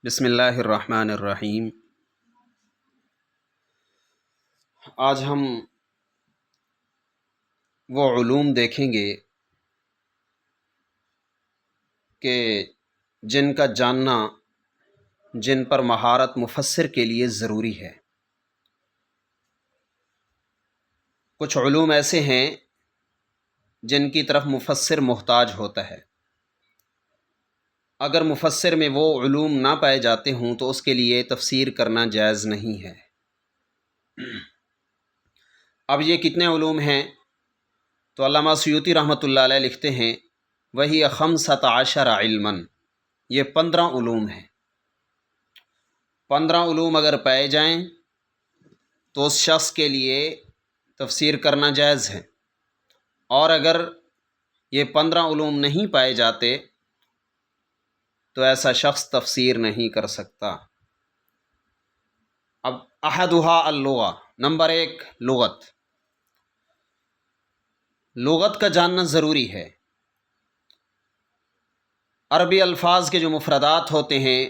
بسم اللہ الرحمن الرحیم۔ آج ہم وہ علوم دیکھیں گے کہ جن کا جاننا جن پر مہارت مفسر کے لیے ضروری ہے۔ کچھ علوم ایسے ہیں جن کی طرف مفسر محتاج ہوتا ہے۔ اگر مفسر میں وہ علوم نہ پائے جاتے ہوں تو اس کے لیے تفسیر کرنا جائز نہیں ہے۔ اب یہ کتنے علوم ہیں؟ تو علامہ سیوطی رحمۃ اللہ علیہ لکھتے ہیں وہی 15 علما، یہ 15 علوم ہیں۔ 15 علوم اگر پائے جائیں تو اس شخص کے لیے تفسیر کرنا جائز ہے، اور اگر یہ 15 علوم نہیں پائے جاتے تو ایسا شخص تفسیر نہیں کر سکتا۔ اب احدھا اللغہ، نمبر 1 لغت۔ لغت کا جاننا ضروری ہے۔ عربی الفاظ کے جو مفردات ہوتے ہیں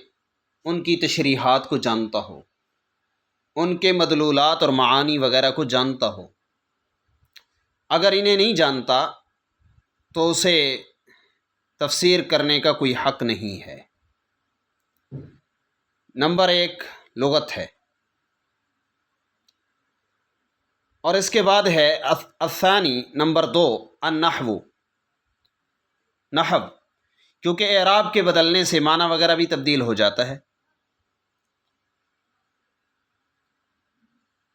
ان کی تشریحات کو جانتا ہو، ان کے مدلولات اور معانی وغیرہ کو جانتا ہو۔ اگر انہیں نہیں جانتا تو اسے تفسیر کرنے کا کوئی حق نہیں ہے۔ نمبر 1 لغت ہے، اور اس کے بعد ہے الثانی نمبر 2 النحو، نحو، کیونکہ اعراب کے بدلنے سے معنی وغیرہ بھی تبدیل ہو جاتا ہے،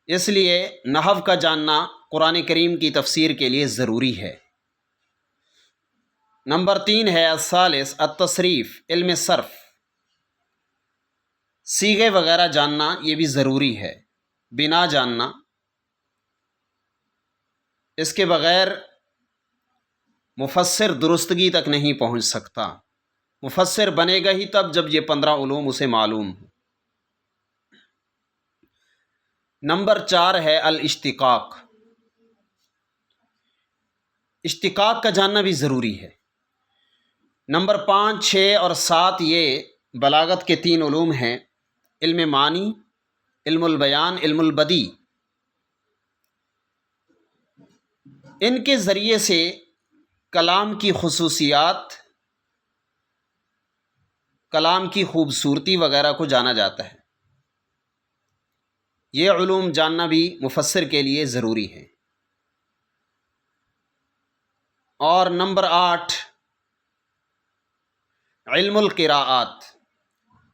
اس لیے نحو کا جاننا قرآن کریم کی تفسیر کے لیے ضروری ہے۔ نمبر 3 ہے الثالث التصریف، علم صرف، صیغے وغیرہ جاننا یہ بھی ضروری ہے۔ بنا جاننا، اس کے بغیر مفسر درستگی تک نہیں پہنچ سکتا۔ مفسر بنے گا ہی تب جب یہ 15 علوم اسے معلوم ہوں۔ نمبر 4 ہے الاشتقاق، اشتقاق کا جاننا بھی ضروری ہے۔ نمبر 5، 6 اور 7 یہ بلاغت کے 3 علوم ہیں، علم معنی، علم البیان، علم البدیع۔ ان کے ذریعے سے کلام کی خصوصیات، کلام کی خوبصورتی وغیرہ کو جانا جاتا ہے۔ یہ علوم جاننا بھی مفسر کے لیے ضروری ہے۔ اور نمبر 8 علم القراءات،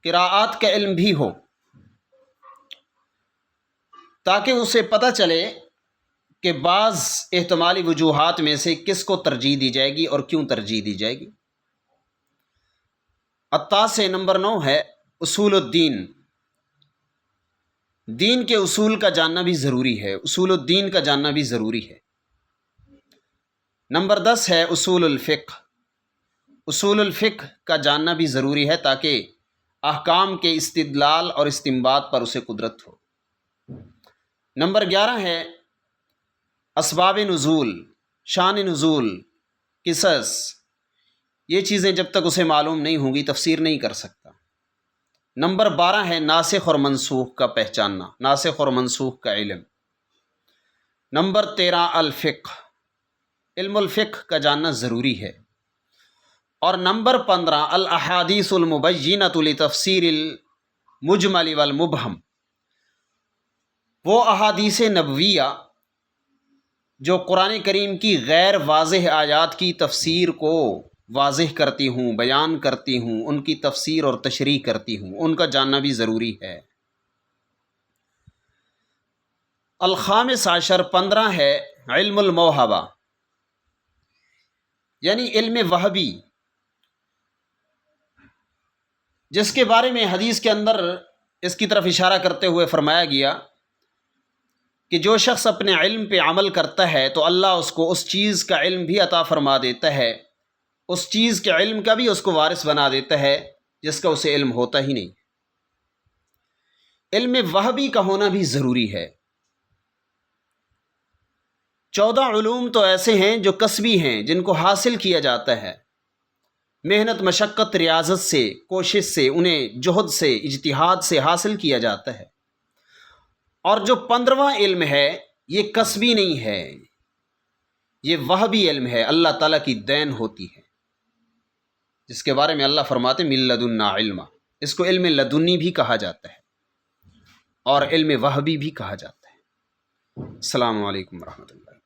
قراءات کا علم بھی ہو، تاکہ اسے پتہ چلے کہ بعض احتمالی وجوہات میں سے کس کو ترجیح دی جائے گی اور کیوں ترجیح دی جائے گی۔ التاسع نمبر 9 ہے اصول الدین، دین کے اصول کا جاننا بھی ضروری ہے، اصول الدین کا جاننا بھی ضروری ہے۔ نمبر 10 ہے اصول الفقہ، اصول الفقہ کا جاننا بھی ضروری ہے تاکہ احکام کے استدلال اور استنباط پر اسے قدرت ہو۔ نمبر 11 ہے اسباب نزول، شان نزول، قصص، یہ چیزیں جب تک اسے معلوم نہیں ہوں گی تفسیر نہیں کر سکتا۔ نمبر 12 ہے ناسخ اور منسوخ کا پہچاننا، ناسخ اور منسوخ کا علم۔ نمبر 13 الفقہ، علم الفقہ کا جاننا ضروری ہے۔ اور نمبر 15 الاحادیث المبینۃ لتفسیر المجمل والمبہم، وہ احادیث نبویہ جو قرآن کریم کی غیر واضح آیات کی تفسیر کو واضح کرتی ہوں، بیان کرتی ہوں، ان کی تفسیر اور تشریح کرتی ہوں، ان کا جاننا بھی ضروری ہے۔ الخامس عشر 15 ہے علم الموہبہ، یعنی علم وہبی، جس کے بارے میں حدیث کے اندر اس کی طرف اشارہ کرتے ہوئے فرمایا گیا کہ جو شخص اپنے علم پہ عمل کرتا ہے تو اللہ اس کو اس چیز کا علم بھی عطا فرما دیتا ہے، اس چیز کے علم کا بھی اس کو وارث بنا دیتا ہے جس کا اسے علم ہوتا ہی نہیں۔ علم وہبی کا ہونا بھی ضروری ہے۔ 14 علوم تو ایسے ہیں جو کسبی ہیں، جن کو حاصل کیا جاتا ہے، محنت مشقت ریاضت سے کوشش سے انہیں جہد سے اجتہاد سے حاصل کیا جاتا ہے۔ اور جو 15واں علم ہے یہ کسبی نہیں ہے، یہ وہبی علم ہے، اللہ تعالیٰ کی دین ہوتی ہے، جس کے بارے میں اللہ فرماتے من لدنا علما، اس کو علم لدنی بھی کہا جاتا ہے اور علم وہبی بھی کہا جاتا ہے۔ السلام علیکم ورحمۃ اللہ۔